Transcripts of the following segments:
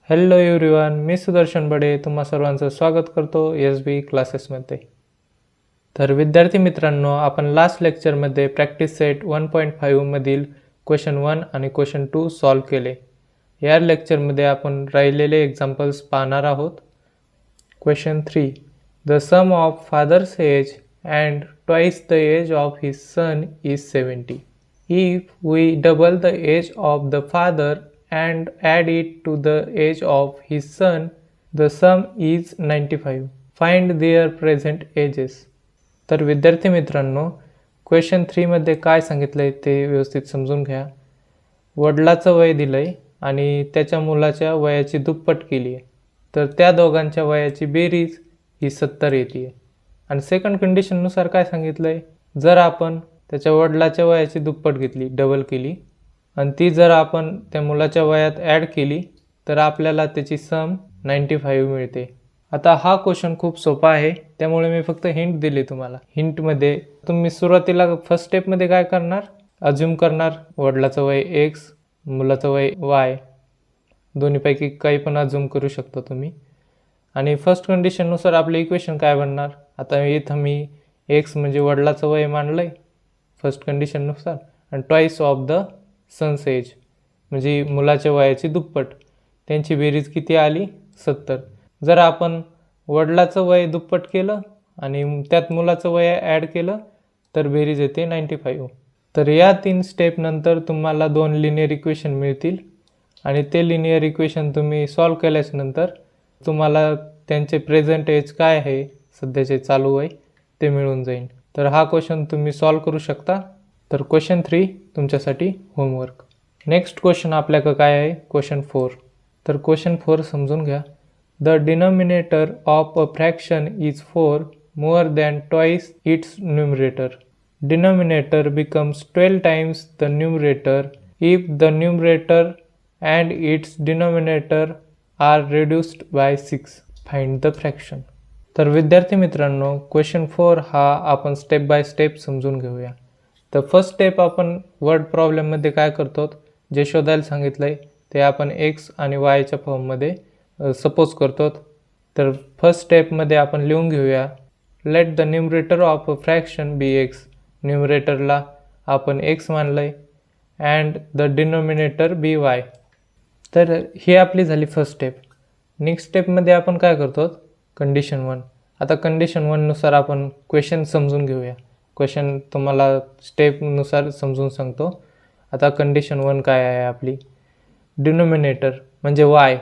Hello everyone, मी सुदर्शन बडे तुम्हा सर्वांचं स्वागत करतो SB क्लासेसमध्ये. तर विद्यार्थी मित्रांनो, आपण लास्ट लेक्चरमध्ये प्रॅक्टिस सेट 1.5 मधील क्वेश्चन 1 आणि क्वेश्चन 2 सॉल्व केले. या लेक्चरमध्ये आपण राहिलेले एक्झाम्पल्स पाहणार आहोत. Question 3. The sum of father's age and twice the age of his son is 70. If we double the age of the father and add it to the age of his son, the sum is 95. Find their present ages. तर विद्यार्थी मित्रांनो, question 3 मध्ये काय सांगितलंय ते व्यवस्थित समजून घ्या. वडिलाचं वय दिलंय आणि त्याच्या मुलाच्या वयाची दुप्पट केली आहे. तर त्या दोघांच्या वयाची बेरीज ही 70 येते. आणि सेकंड कंडिशननुसार काय सांगितलंय, जर आपण त्याच्या वडिलाच्या वयाची दुप्पट घेतली, डबल केली, आणि ती जर आपण त्या मुलाच्या वयात ॲड केली तर आपल्याला त्याची सम 95 मिळते. आता हा क्वेश्चन खूप सोपा आहे, त्यामुळे मी फक्त हिंट दिली तुम्हाला. हिंटमध्ये तुम्ही सुरुवातीला फर्स्ट स्टेपमध्ये काय करणार, अज्युम करणार वडिलाचं वय x, मुलाचं वय y, दोन्हीपैकी काही पण अज्युम करू शकता तुम्ही. आणि फर्स्ट कंडिशननुसार आपलं इक्वेशन काय बनणार, आता इथं मी x म्हणजे वडिलाचं वय मांडलं आहे फर्स्ट कंडिशननुसार, आणि twice of the son's age म्हणजे मुलाच्या वयाची दुप्पट, त्यांची बेरीज किती आली, 70. जर आपण वडिलाचं वय दुप्पट केलं आणि त्यात मुलाचं वय ॲड केलं तर बेरीज येते 95. तर या 3 स्टेपनंतर तुम्हाला 2 लिनियर इक्वेशन मिळतील आणि ते लिनियर इक्वेशन तुम्ही सॉल्व केल्याच्यानंतर तुम्हाला त्यांचे प्रेझेंट एज काय आहे, सध्याचे चालू वय, ते मिळून जाईल. तर हा क्वेश्चन तुम्ही सॉल्व करू शकता. तर क्वेश्चन 3 तुमच्यासाठी होमवर्क. नेक्स्ट क्वेश्चन आपल्याकडे काय आहे, क्वेश्चन 4. तर क्वेश्चन 4 समजून घ्या. The denominator of a fraction is 4 more than twice its numerator. Denominator becomes 12 times the numerator if the numerator and its denominator are reduced by 6. Find the fraction. तर विद्यार्थी मित्रांनो, question 4 हा आपण step by step समजून घेऊया. तर first step आपण word प्रॉब्लेममध्ये काय करतो, जे शोधायला सांगितलं आहे ते आपण x आणि yच्या फॉर्ममध्ये सपोज करतो. तर फर्स्ट स्टेपमध्ये आपण लिहून घेऊया, let the numerator of a fraction be x. न्यूमरेटरला आपण x मानलं आहे and the denominator be y. तर ही आपली झाली फर्स्ट स्टेप. नेक्स्ट स्टेपमध्ये आपण काय करतो, कंडिशन 1. आता कंडिशन 1 नुसार आपण क्वेश्चन समजून घेऊया. क्वेश्चन तुम्हाला स्टेपनुसार समजून सांगतो. आता कंडिशन 1 काय आहे आपली, डिनॉमिनेटर म्हणजे y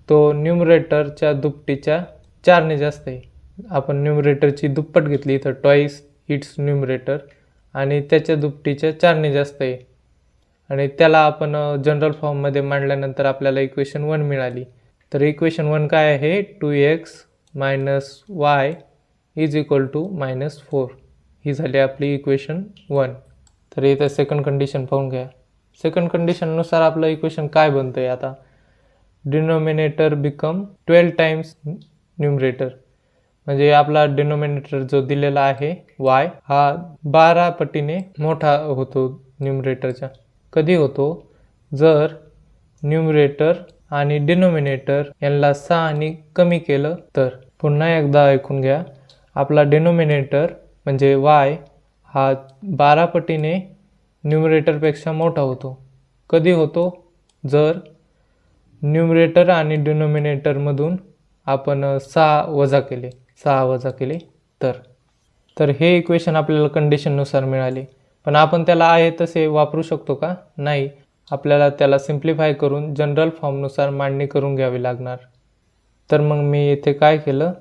तो न्यूमरेटरच्या दुपटीच्या 4ने जास्त आहे. आपण न्यूमरेटरची दुप्पट घेतली तर ट्वाइस इट्स न्यूमरेटर आणि त्याच्या दुपटीच्या 4ने जास्त आहे, आणि त्याला आपण जनरल फॉर्ममध्ये मांडल्यानंतर आपल्याला इक्वेशन 1 मिळाली. तर इक्वेशन 1 काय आहे, 2x minus y is equal to -4. ही झाली आपली इक्वेशन 1. तर इथं सेकंड कंडिशन पाहून घ्या. सेकंड कंडिशननुसार आपलं इक्वेशन काय बनतं आहे, आता डिनॉमिनेटर बिकम 12 टाइम्स न्यूमरेटर म्हणजे आपला डिनॉमिनेटर जो दिलेला आहे y हा 12 पटीने मोठा होतो न्यूमरेटरच्या. कधी होतो, जर न्यूमरेटर आणि डिनॉमिनेटर यांना 6 ने कमी केलं तर. पुन्हा एकदा ऐकून घ्या, आपला डिनॉमिनेटर म्हणजे y हा 12 पटीने न्यूमरेटरपेक्षा मोठा होतो. कधी होतो, जर न्यूमरेटर आणि डिनॉमिनेटरमधून आपण 6 वजा केले तर हे इक्वेशन आपल्याला कंडिशननुसार मिळाले. पण आपण त्याला आहे तसे वापरू शकतो का, नाही. आपल्याला त्याला सिम्प्लिफाय करून जनरल फॉर्मनुसार मांडणी करून घ्यावी लागणार. तर मग मी इथे काय केलं,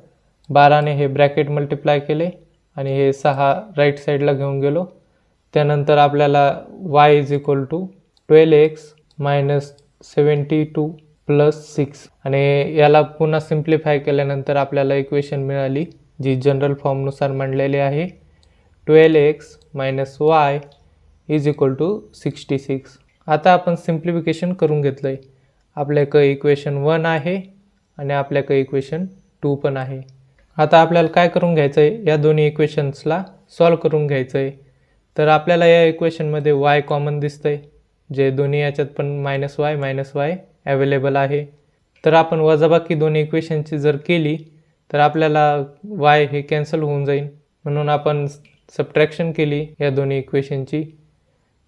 12ने हे ब्रॅकेट मल्टिप्लाय केले आणि हे 6 राईट साईडला घेऊन गेलो. त्यानंतर आपल्याला y is equal to 12x minus 72 plus 6 आणि याला पुन्हा सिम्प्लिफाय केल्यानंतर आपल्याला इक्वेशन मिळाली जी जनरल फॉर्मनुसार मांडलेली आहे, 12x minus y is equal to 66. आता आपण सिम्प्लिफिकेशन करून घेतलं आहे. आपल्याकडे इक्वेशन 1 आहे आणि आपल्याकडे इक्वेशन 2 पण आहे. आता आपल्याला काय करून घ्यायचं आहे, या दोन्ही इक्वेशन्सला सॉल्व करून घ्यायचं आहे. तर आपल्याला या इक्वेशनमध्ये y कॉमन दिसतंय, जे दोन्ही याच्यात पण -y अवेलेबल आहे. तर आपण वजाबाकी दोन्ही इक्वेशनची जर केली तर आपल्याला y हे कॅन्सल होऊन जाईल, म्हणून आपण सबट्रॅक्शन केली या दोन्ही इक्वेशनची.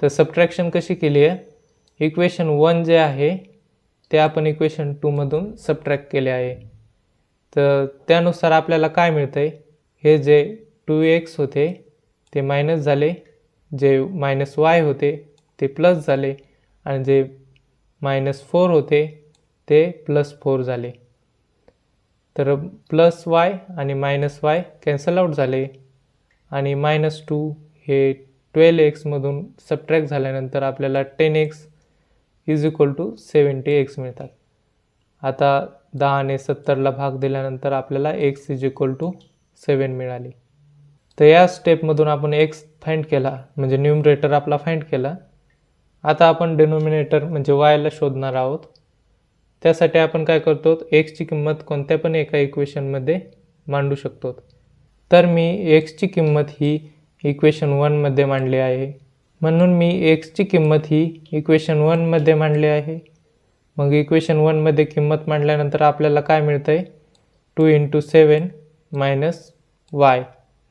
तर सबट्रॅक्शन कशी केली आहे, इक्वेशन 1 जे आहे ते आपण इक्वेशन 2 मधून सबट्रॅक्ट केले आहे. तर त्यानुसार आपल्याला काय मिळतं आहे, हे जे 2x होते ते मायनस झाले, जे -y होते ते प्लस झाले, आणि जे -4 होते ते +4 झाले. तर +y आणि -y कॅन्सल आउट झाले, आणि -2 हे 12x मधून सबट्रॅक्ट झाल्यानंतर आपल्याला 10x = 70x मिळतात. आता 10 ने 70ला भाग दिल्यानंतर आपल्याला x = 7 मिळाले. तर या स्टेपमधून आपण x फाइंड केला, म्हणजे न्यूमरेटर आपला फाइंड केला. आता आपण डिनोमिनेटर म्हणजे yला शोधणार आहोत. त्यासाठी आपण काय करतो, एक्सची किंमत कोणत्या पण एका इक्वेशनमध्ये मांडू शकतो. तर मी एक्सची किंमत ही इक्वेशन 1मध्ये मांडली आहे, म्हणून मी एक्सची किंमत ही इक्वेशन 1मध्ये मांडली आहे. मग इक्वेशन 1मध्ये किंमत मांडल्यानंतर आपल्याला काय मिळतं आहे, 2 × 7 - y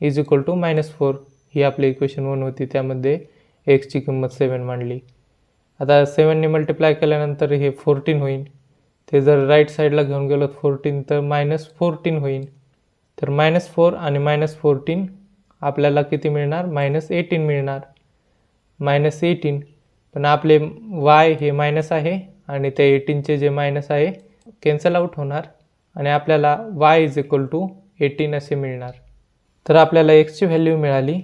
= -4 ही आपली इक्वेशन 1 होती. त्यामध्ये एक्सची किंमत 7 मांडली. आता 7ने मल्टिप्लाय केल्यानंतर हे 14 होईल. ते जर राईट साईडला घेऊन गेलो 14 तर -14 होईल. तर -4 आणि -14 आपल्याला किती मिळणार, -18 मिळणार. -18, पण आपले y हे मायनस आहे आणि त्या 18चे जे मायनस आहे कॅन्सल आउट होणार, आणि आपल्याला y = 18 असे मिळणार. तर आपल्याला एक्सची व्हॅल्यू मिळाली,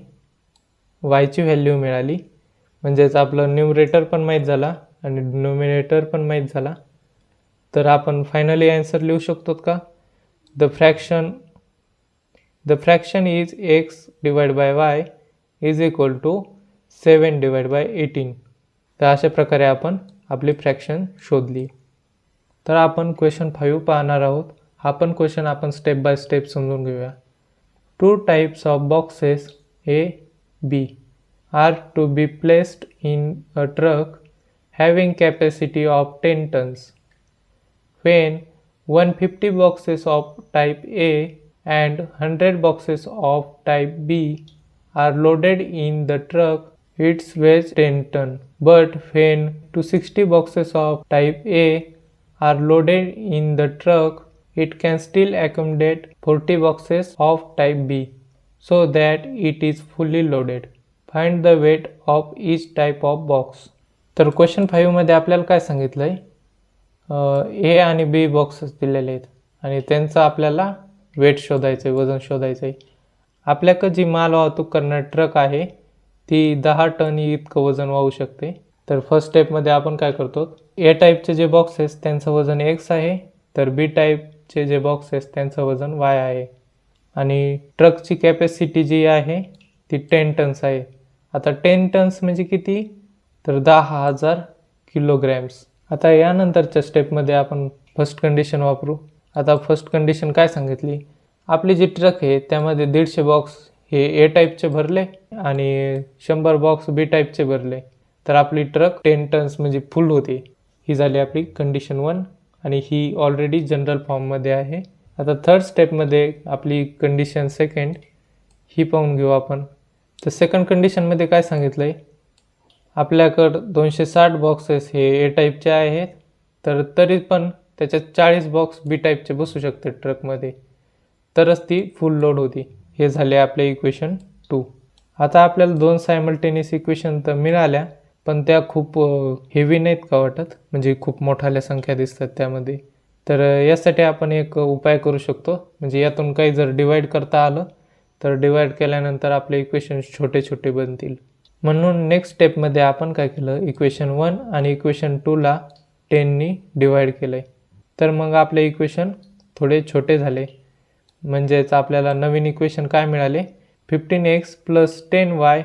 वायची व्हॅल्यू मिळाली, म्हणजेच आपलं न्यूमरेटर पण माहीत झाला आणि डिनोमिनेटर पण माहीत झाला. तर आपण फायनली आन्सर लिहू शकतो का, the fraction is x / y = 7/18. तर अशा प्रकारे आपण आपली फ्रॅक्शन शोधली. तर आपण क्वेश्चन 5 पाहणार आहोत. हा पण क्वेश्चन आपण स्टेप बाय स्टेप समजून घेऊया. 2 types of boxes A, B are to be placed in a truck having capacity of 10 tons. When 150 boxes of type A and 100 boxes of type B are loaded in the truck, its weighs 10 ton. But when 260 boxes of type A are loaded in the truck, it can still accommodate 40 boxes of type B, so that it is fully loaded. Find the weight of each type of box. तर question 5 मध्ये आपल्याला काय सांगितलं आहे, ए आणि बी boxes दिलेले आहेत आणि त्यांचं आपल्याला वेट शोधायचं आहे, वजन शोधायचं आहे. आपल्याकडे जी माल वाहतूक करणारी ट्रक आहे ती 10 टन इतकं वजन वाहू शकते. तर फर्स्ट स्टेपमध्ये आपण काय करतो, ए टाईपचे जे बॉक्सेस त्यांचं वजन x आहे, तर बी टाईपचे जे बॉक्सेस त्यांचं वजन y आहे, आणि ट्रकची कॅपॅसिटी जी आहे ती 10 टन्स आहे. आता 10 टन्स म्हणजे किती, तर 10,000 किलोग्रॅम्स. आता यानंतरच्या स्टेपमध्ये आपण फर्स्ट कंडिशन वापरू. आता फर्स्ट कंडिशन काय सांगितली, आपली जी ट्रक आहे त्यामध्ये 150 बॉक्स हे ए टाईपचे भरले आणि 100 बॉक्स बी टाईपचे भरले, तर आपली ट्रक 10 टन्स म्हणजे फुल होते. ही झाली आपली कंडिशन 1, आणि ही ऑलरेडी जनरल फॉर्ममध्ये आहे. आता थर्ड स्टेपमध्ये आपली कंडिशन सेकंड ही पाहून घेऊ आपण. तर सेकंड कंडिशनमध्ये काय सांगितलं आहे, आपल्याकडं 260 बॉक्सेस हे ए टाईपचे आहेत, तर तरी पण त्याच्यात 40 बॉक्स बी टाईपचे बसू शकते ट्रकमध्ये, तरच ती फुल लोड होती. हे झाले आपले इक्वेशन 2. आता आपल्याला 2 सायमल्टेनियस इक्वेशन तर मिळाल्या, पण त्या खूप हेवी नाहीत का वाटत, म्हणजे खूप मोठाल्या संख्या दिसतात त्यामध्ये. तर यासाठी आपण एक उपाय करू शकतो, म्हणजे यातून काही जर डिवाईड करता आलं तर डिवाईड केल्यानंतर आपले इक्वेशन छोटे छोटे बनतील. म्हणून नेक्स्ट स्टेपमध्ये आपण काय केलं, इक्वेशन 1 आणि इक्वेशन 2ला 10नी डिवाईड केलं आहे. तर मग आपले इक्वेशन थोडे छोटे झाले, म्हणजेच आपल्याला नवीन इक्वेशन काय मिळाले, 15x + 10y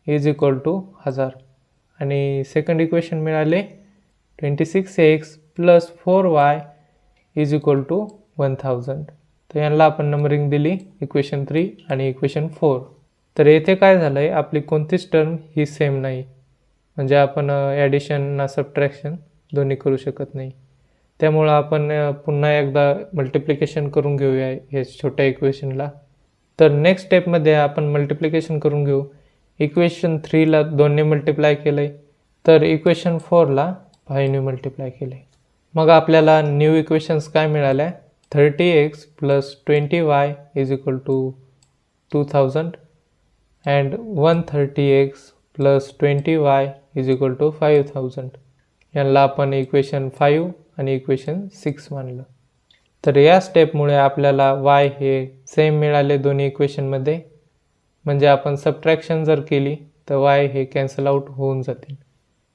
= 1000, आणि सेकंड इक्वेशन मिळाले 26x + 4y = 1000. तर यांना आपण नंबरिंग दिली इक्वेशन 3 आणि इक्वेशन 4. तर येथे काय झालं आहे, आपली कोणतीच टर्म ही सेम नाही, म्हणजे आपण ॲडिशन ना सबट्रॅक्शन दोन्ही करू शकत नाही. त्यामुळं आपण पुन्हा एकदा मल्टिप्लिकेशन करून घेऊया हे छोट्या इक्वेशनला. तर नेक्स्ट स्टेपमध्ये आपण मल्टिप्लिकेशन करून घेऊ. इक्वेशन 3ला 2ने मल्टिप्लाय केलं आहे, तर इक्वेशन 4ला 5ने मल्टिप्लाय केलं आहे. मग आपल्याला न्यू इक्वेशन्स काय मिळाल्या? 30x + 20y = 2000 and 130x + 20y = 5000. यांना आपण इक्वेशन 5 आणि इक्वेशन 6 मानलं. तर या स्टेपमुळे आपल्याला y हे सेम मिळाले दोन्ही इक्वेशनमध्ये. म्हणजे आपण सबट्रॅक्शन जर केली तर y हे कॅन्सल आउट होऊन जातील.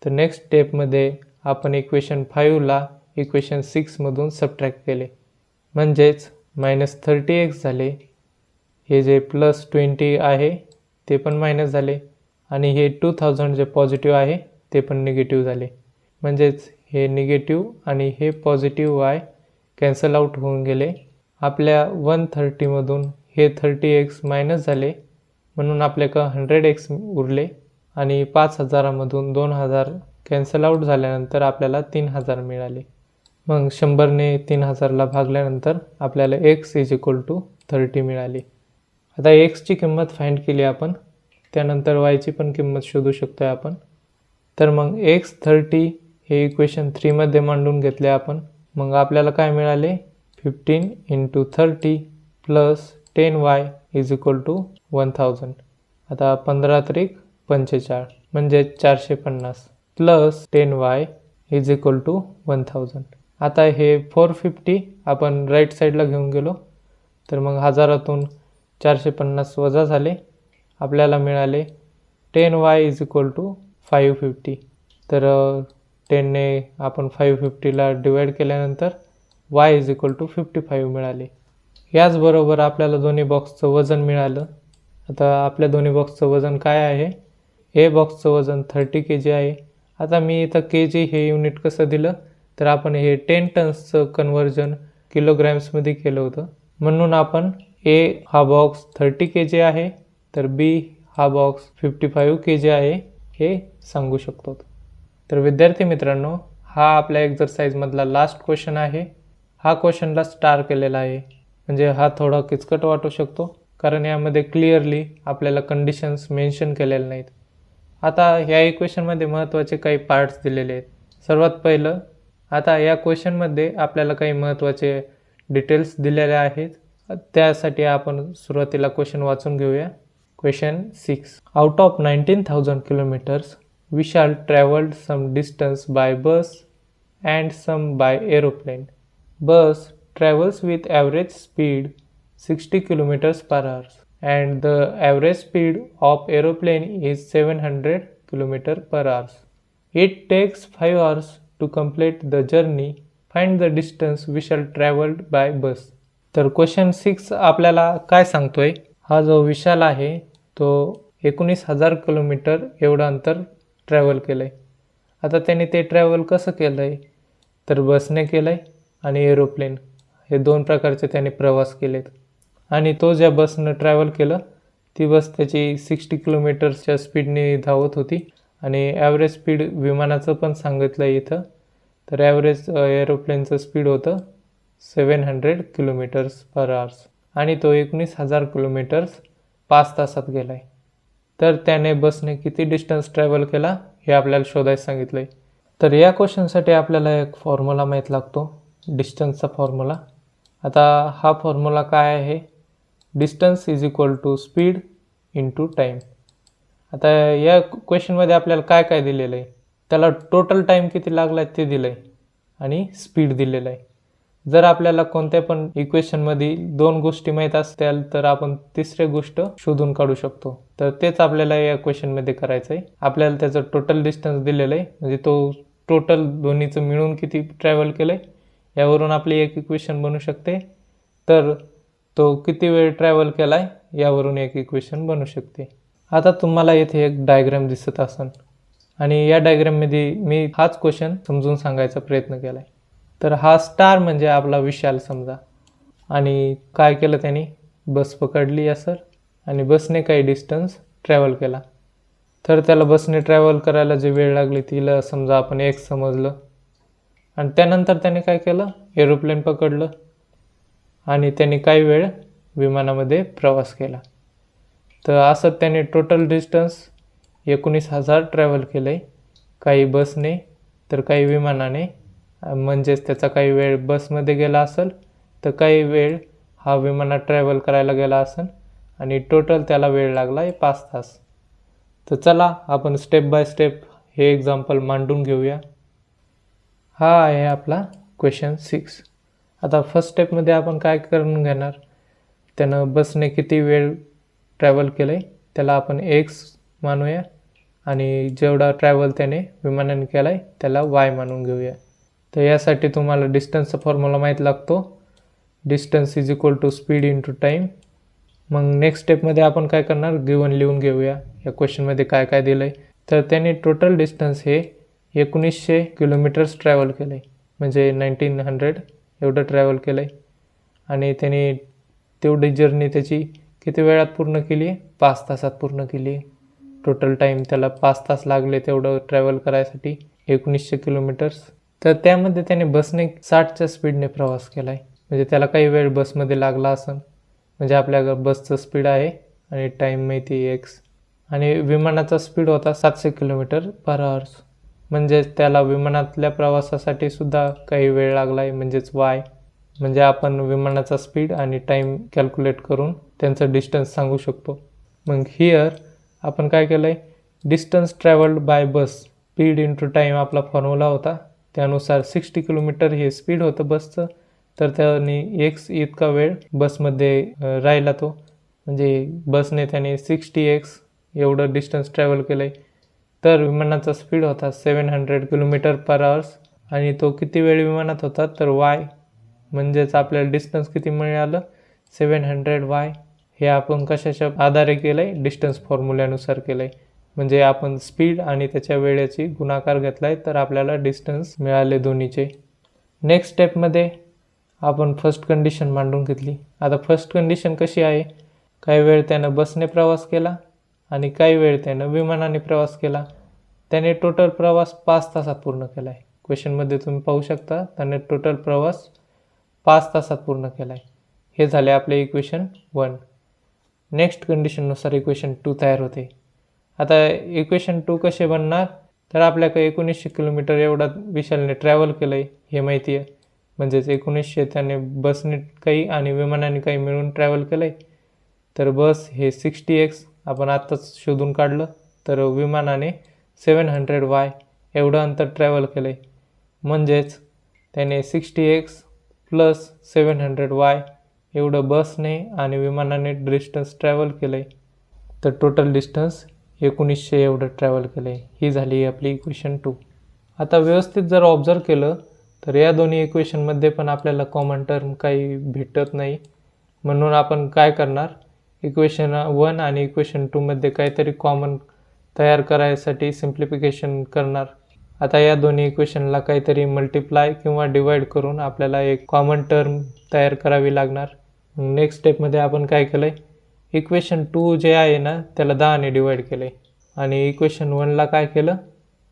तर नेक्स्ट स्टेपमध्ये आपण इक्वेशन 5ला इक्वेशन 6मधून सबट्रॅक्ट केले, म्हणजेच -30x झाले. हे जे +20 आहे ते पण मायनस झाले आणि हे 2000 जे पॉझिटिव्ह आहे ते पण निगेटिव्ह झाले. म्हणजेच हे निगेटिव्ह आणि हे पॉझिटिव्ह y कॅन्सल आउट होऊन गेले. आपल्या 130मधून हे 30x मायनस झाले, म्हणून आपल्याकडं 100x उरले आणि 5000मधून 2000 कॅन्सल आउट झाल्यानंतर आपल्याला 3000 मिळाले. मग 100ने 3000ला भागल्यानंतर आपल्याला x = 30 मिळाली. आता xची किंमत फाइंड केली आपण, त्यानंतर yची पण किंमत शोधू शकतो आपण. तर मग x 30 हे इक्वेशन 3मध्ये मांडून घेतले आपण. मग आपल्याला काय मिळाले? 15 × 30 + 10y = 1000. आता 15 त्रिक 45 म्हणजे 450 + 10y = 1000. आता हे 450 आपण राईट साईडला घेऊन गेलो, तर मग 1000तून 450 वजा झाले. आपल्याला मिळाले 10y = 550. तर 10ने आपण 550ला डिवाईड केल्यानंतर y = 55 मिळाले. याचबरोबर आपल्याला दोन्ही बॉक्सचं वजन मिळालं. आता आपल्या दोन्ही बॉक्सचं वजन काय आहे? ए बॉक्सचं वजन 30 kg आहे. आता मी इथं kg हे युनिट कसं दिलं, तर आपण हे 10 टन्सचं कन्व्हर्जन किलोग्रॅम्समध्ये केलं होतं, म्हणून आपण ए हा बॉक्स 30 kg आहे तर बी हा बॉक्स 55 kg आहे हे सांगू शकतो. तर विद्यार्थी मित्रांनो, हा आपल्या एक्झरसाइजमधला लास्ट क्वेश्चन आहे. हा क्वेश्चनला स्टार केलेला आहे, म्हणजे हा थोडा किचकट वाटू शकतो कारण यामध्ये क्लिअरली आपल्याला कंडिशन्स मेन्शन केलेल्या नाहीत. आता ह्या इक्वेशनमध्ये महत्त्वाचे काही पार्ट्स दिलेले आहेत. सर्वात पहिलं, आता या क्वेश्चनमध्ये आपल्याला काही महत्त्वाचे डिटेल्स दिलेले आहेत. त्यासाठी आपण सुरुवातीला क्वेश्चन वाचून घेऊया. Question 6. Out of 19,000 kilometers we shall traveled some distance by bus and some by aeroplane. Bus travels with average speed 60 kilometers per hour and the average speed of aeroplane is 700 kilometers per hour. It takes 5 hours to complete the journey. Find the distance we shall traveled by bus. तर question 6 आपल्याला काय सांगतोय? हा जो विशाल आहे तो 19,000 kilometre एवढं अंतर ट्रॅव्हल केलं आहे. आता त्याने ते ट्रॅव्हल कसं केलं आहे? तर बसने केलं आहे आणि एरोप्लेन, हे दोन प्रकारचे त्याने प्रवास केलेत. आणि तो ज्या बसनं ट्रॅव्हल केलं ती बस त्याची 60 किलोमीटरच्या स्पीडने धावत होती आणि ॲव्हरेज स्पीड विमानाचं पण सांगितलं आहे इथं. तर ॲव्हरेज एरोप्लेनचं स्पीड होतं 700 किलोमीटर्स पर आवर्स आणि तो 19,000 किलोमीटर्स 5 तासात गेला आहे. तर त्याने बसने किती डिस्टन्स ट्रॅव्हल केला हे आपल्याला शोधायला सांगितलं आहे. तर या क्वेश्चनसाठी आपल्याला एक फॉर्म्युला माहीत लागतो, डिस्टन्सचा फॉर्म्युला. आता हा फॉर्म्युला काय आहे? Distance = speed × time. आता या क्वेश्चनमध्ये आपल्याला काय काय दिलेलं आहे? त्याला टोटल टाईम किती लागला आहे ते दिलं आहे आणि स्पीड दिलेलं आहे. जर आपल्याला कोणत्या पण इक्वेशनमध्ये दोन गोष्टी माहीत असतील तर आपण तिसरी गोष्ट शोधून काढू शकतो. तर तेच आपल्याला या क्वेश्चनमध्ये करायचं आहे. आपल्याला त्याचं टोटल डिस्टन्स दिलेलं आहे, म्हणजे तो टोटल दोन्हीचं मिळून किती ट्रॅव्हल केलं आहे यावरून आपली एक इक्वेशन बनू शकते. तर तो किती वेळ ट्रॅव्हल केला आहे यावरून एक इक्वेशन बनू शकते. आता तुम्हाला येथे एक डायग्राम दिसत असेल आणि या डायग्राममध्ये मी हाच क्वेश्चन समजून सांगायचा प्रयत्न केला आहे. तर हा स्टार म्हणजे आपला विशाल समजा, आणि काय केलं त्यांनी? बस पकडली या सर आणि बसने काही डिस्टन्स ट्रॅव्हल केला. तर त्याला बसने ट्रॅव्हल करायला जे वेळ लागली तिला समजा आपण 1 समजलं आणि त्यानंतर त्याने काय केलं, एरोप्लेन पकडलं आणि त्याने काही वेळ विमानामध्ये प्रवास केला. तर असं त्याने टोटल डिस्टन्स 19,000 ट्रॅव्हल केलं आहे, काही बसने तर काही विमानाने. म्हणजेच त्याचा काही वेळ बसमध्ये गेला असेल तर काही वेळ हा विमानात ट्रॅव्हल करायला गेला असेल आणि टोटल त्याला वेळ लागला आहे 5 तास. तर चला आपण स्टेप बाय स्टेप हे एक्झाम्पल मांडून घेऊया. हा आहे आपला क्वेश्चन 6. आता फर्स्ट स्टेपमध्ये आपण काय करून घेणार, त्यानं बसने किती वेळ ट्रॅव्हल केलं आहे त्याला आपण एक्स मानूया आणि जेवढा ट्रॅव्हल त्याने विमानाने केला आहे त्याला वाय मानून घेऊया. तर यासाठी तुम्हाला डिस्टन्सचा फॉर्म्युला माहीत लागतो, distance is equal to speed into time. मग नेक्स्ट स्टेपमध्ये आपण काय करणार, गिवन लिहून घेऊया या क्वेश्चनमध्ये काय काय दिलं आहे. तर त्याने टोटल डिस्टन्स हे 1900 किलोमीटर्स ट्रॅव्हल केलं आहे, म्हणजे 1900 एवढं ट्रॅव्हल केलं आहे. आणि त्याने तेवढी जर्नी त्याची किती वेळात पूर्ण केली आहे, 5 तासात पूर्ण केली आहे. टोटल टाईम त्याला 5 तास लागले तेवढं ट्रॅव्हल करायसाठी 1900 किलोमीटर्स. तर त्यामध्ये त्याने बसने 60च्या स्पीडने प्रवास केला आहे, म्हणजे त्याला काही वेळ बसमध्ये लागला असेल. म्हणजे आपल्या बसचं स्पीड आहे आणि टाईम माहिती एक्स, आणि विमानाचा स्पीड होता 700 किलोमीटर पर आवर्स. म्हणजेच त्याला विमानातल्या प्रवासासाठी सुद्धा काही वेळ लागला आहे, म्हणजेच वाय. म्हणजे आपण विमानाचा स्पीड आणि टाईम कॅल्क्युलेट करून त्यांचं डिस्टन्स सांगू शकतो. मग हिअर आपण काय केलं आहे, डिस्टन्स ट्रॅव्हल्ड बाय बस स्पीड इंटू टाईम आपला फॉर्म्युला होता. त्यानुसार 60 किलोमीटर हे स्पीड होतं बसचं, तर त्याने एक्स इतका वेळ बसमध्ये राहिला तो, म्हणजे बसने त्याने 60x एवढं डिस्टन्स ट्रॅव्हल केलं आहे. तर विमानाचा स्पीड होता 700 किलोमीटर पर आवर्स आणि तो किती वेळ विमानात होता तर वाय. म्हणजेच आपल्याला डिस्टन्स किती मिळालं, 700y. हे आपण कशाच्या आधारे केलं आहे, डिस्टन्स फॉर्म्युल्यानुसार केलं आहे. म्हणजे आपण स्पीड आणि त्याच्या वेळेची गुणाकार घेतला आहे तर आपल्याला डिस्टन्स मिळाले दोन्हीचे. नेक्स्ट स्टेपमध्ये आपण फर्स्ट कंडिशन मांडून घेतली. आता फर्स्ट कंडिशन कशी आहे, काही वेळ त्यानं बसने प्रवास केला आणि काही वेळ त्यानं विमानाने प्रवास केला. त्याने टोटल प्रवास 5 तासात पूर्ण केला आहे. क्वेश्चनमध्ये तुम्ही पाहू शकता त्याने टोटल प्रवास 5 तासात पूर्ण केला आहे. हे झाले आपले इक्वेशन 1. नेक्स्ट कंडिशननुसार इक्वेशन 2 तयार होते. आता इक्वेशन 2 कसे बनणार, तर आपल्याकडे 1900 किलोमीटर एवढा विशालने ट्रॅव्हल केलं आहे हे माहिती आहे. म्हणजेच 1900 त्याने बसने काही आणि विमानाने काही मिळून ट्रॅव्हल केलं आहे. तर बस हे 60x आपण आत्ताच शोधून काढलं, तर विमानाने 700y एवढं अंतर ट्रॅव्हल केलं आहे. म्हणजेच त्याने 60x प्लस 700y एवढं बसने आणि विमानाने डिस्टन्स ट्रॅव्हल केलं आहे. तर टोटल डिस्टन्स 1900 एवढं ट्रॅव्हल केलं आहे. ही झाली आपली इक्वेशन 2. आता व्यवस्थित जर ऑब्झर्व केलं तर या दोन्ही इक्वेशनमध्ये पण आपल्याला कॉमन टर्म काही भेटत नाही. म्हणून आपण काय करणार, इक्वेशन 1 आणि इक्वेशन 2मध्ये काहीतरी कॉमन तयार करायसाठी सिम्प्लिफिकेशन करणार. आता या दोन्ही इक्वेशनला काहीतरी मल्टिप्लाय किंवा डिवाइड करून आपल्याला एक कॉमन टर्म तयार करावी लागणार. नेक्स्ट स्टेपमध्ये आपण काय केलं आहे, इक्वेशन 2 जे आहे ना त्याला 10ने डिवाइड केलं आहे आणि इक्वेशन 1ला काय केलं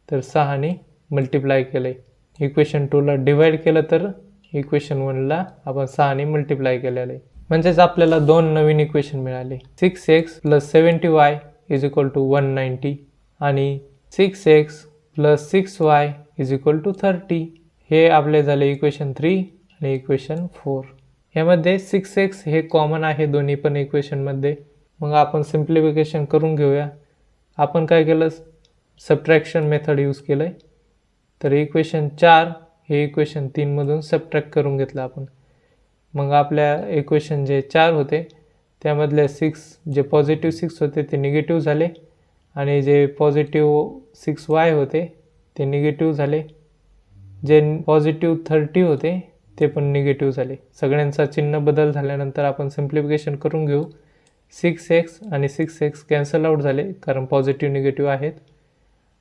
तर 6ने मल्टिप्लाय केलं आहे. इक्वेशन 2ला डिवाइड केलं तर इक्वेशन 1ला आपण 6ने मल्टिप्लाय केलेलं आहे. म्हणजेच आपल्याला 2 नवीन इक्वेशन मिळाले. 6x plus 70y is equal to 190 आणि 6x plus 6y is equal to 30. हे आपले झाले इक्वेशन 3 आणि इक्वेशन 4. यामध्ये 6x हे कॉमन आहे दोन्ही पण इक्वेशनमध्ये. मग आपण सिम्प्लिफिकेशन करून घेऊया. आपण काय केलं, सबट्रॅक्शन मेथड यूज केलं आहे. तर इक्वेशन 4 हे इक्वेशन 3मधून सबट्रॅक्ट करून घेतलं आपण. मग आपल्या इक्वेशन जे 4 होते त्यामधले 6 जे पॉझिटिव्ह 6 होते ते निगेटिव्ह झाले आणि जे पॉझिटिव्ह 6y होते ते निगेटिव्ह झाले. जे पॉझिटिव्ह 30 होते ते पण निगेटिव्ह झाले. सगळ्यांचा चिन्ह बदल झाल्यानंतर आपण सिम्प्लिफिकेशन करून घेऊ. 6x आणि 6x कॅन्सल आउट झाले कारण पॉझिटिव्ह निगेटिव्ह आहेत.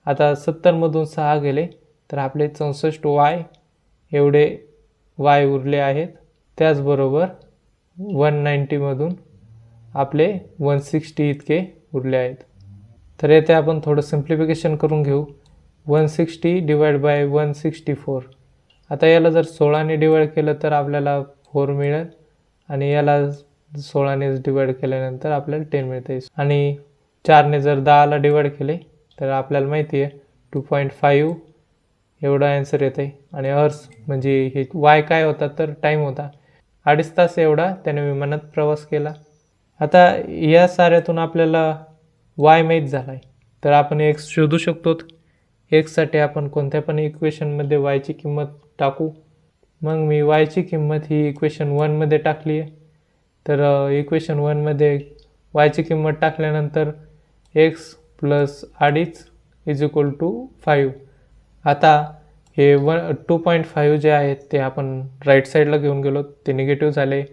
आता 70मधून 6 गेले तर आपले 64y एवढे y उरले आहेत. त्याचबरोबर 190मधून आपले 160 इतके उरले आहेत. तर येथे आपण थोडं सिम्प्लिफिकेशन करून घेऊ. 160 डिवाइड बाय 164 आता याला जर 16ने डिवाइड केलं तर आपल्याला 4 मिळेल आणि याला 16ने डिवाइड केल्यानंतर आपल्याला 10 मिळते आणि 4ने जर 10ला डिवाइड केले तर आपल्याला माहिती आहे 2.5 एवढा आन्सर येते आणि अर्स म्हणजे हे वाय काय होता तर टाईम होता 2.5 तास एवढा त्याने विमानात प्रवास केला. आता या साऱ्यातून आपल्याला वाय माहीत झाला आहे तर आपण एक्स शोधू शकतो. एक्ससाठी आपण कोणत्या पण इक्वेशनमध्ये वायची किंमत टाकू. मग मी वायची किंमत ही इक्वेशन 1मध्ये टाकली आहे. तर इक्वेशन 1मध्ये वायची किंमत टाकल्यानंतर x plus 2.5 is equal to 5. आता हे 2.5 जे आहेत ते आपण राईट साईडला घेऊन गेलो ते निगेटिव्ह झाले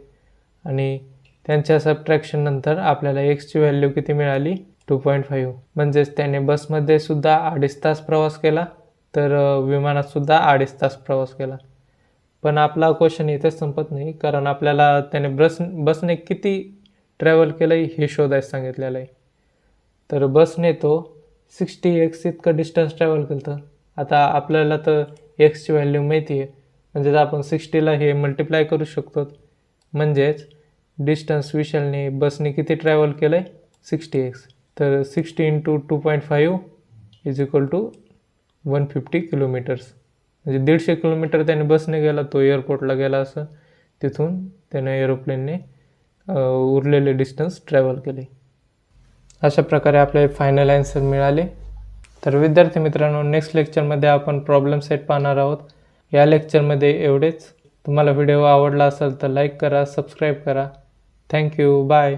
आणि त्यांच्या सबट्रॅक्शन नंतर आपल्याला एक्सची व्हॅल्यू किती मिळाली 2.5. म्हणजेच त्याने बसमध्ये सुद्धा 2.5 तास प्रवास केला तर विमानात सुद्धा 2.5 तास प्रवास केला. पण आपला क्वेश्चन इथेच संपत नाही कारण आपल्याला त्याने बसने किती ट्रॅव्हल केलं हे शोधायला सांगितलेलं आहे. तर बसने तो 60x इतकं डिस्टन्स ट्रॅव्हल केलं. आता आपल्याला तर एक्सची व्हॅल्यू माहिती आहे म्हणजेच आपण 60ला हे मल्टिप्लाय करू शकतो. म्हणजेच डिस्टन्स विशालने बसने किती ट्रॅव्हल केलं आहे 60x. तर 60 × 2.5 इज इक्वल टू 150 किलोमीटर्स. म्हणजे 150 किलोमीटर त्याने बसने गेला तो एअरपोर्टला गेला असं तिथून त्याने एरोप्लेनने उरलेले डिस्टन्स ट्रॅव्हल केले. अशा प्रकारे आपले फायनल आन्सर मिळाले. तर विद्यार्थी मित्रांनो नेक्स्ट लेक्चरमध्ये आपण प्रॉब्लेम सेट पाहणार आहोत. या लेक्चरमध्ये एवढेच. तुम्हाला व्हिडिओ आवडला असेल तर लाईक करा, सबस्क्राईब करा. थँक्यू. बाय.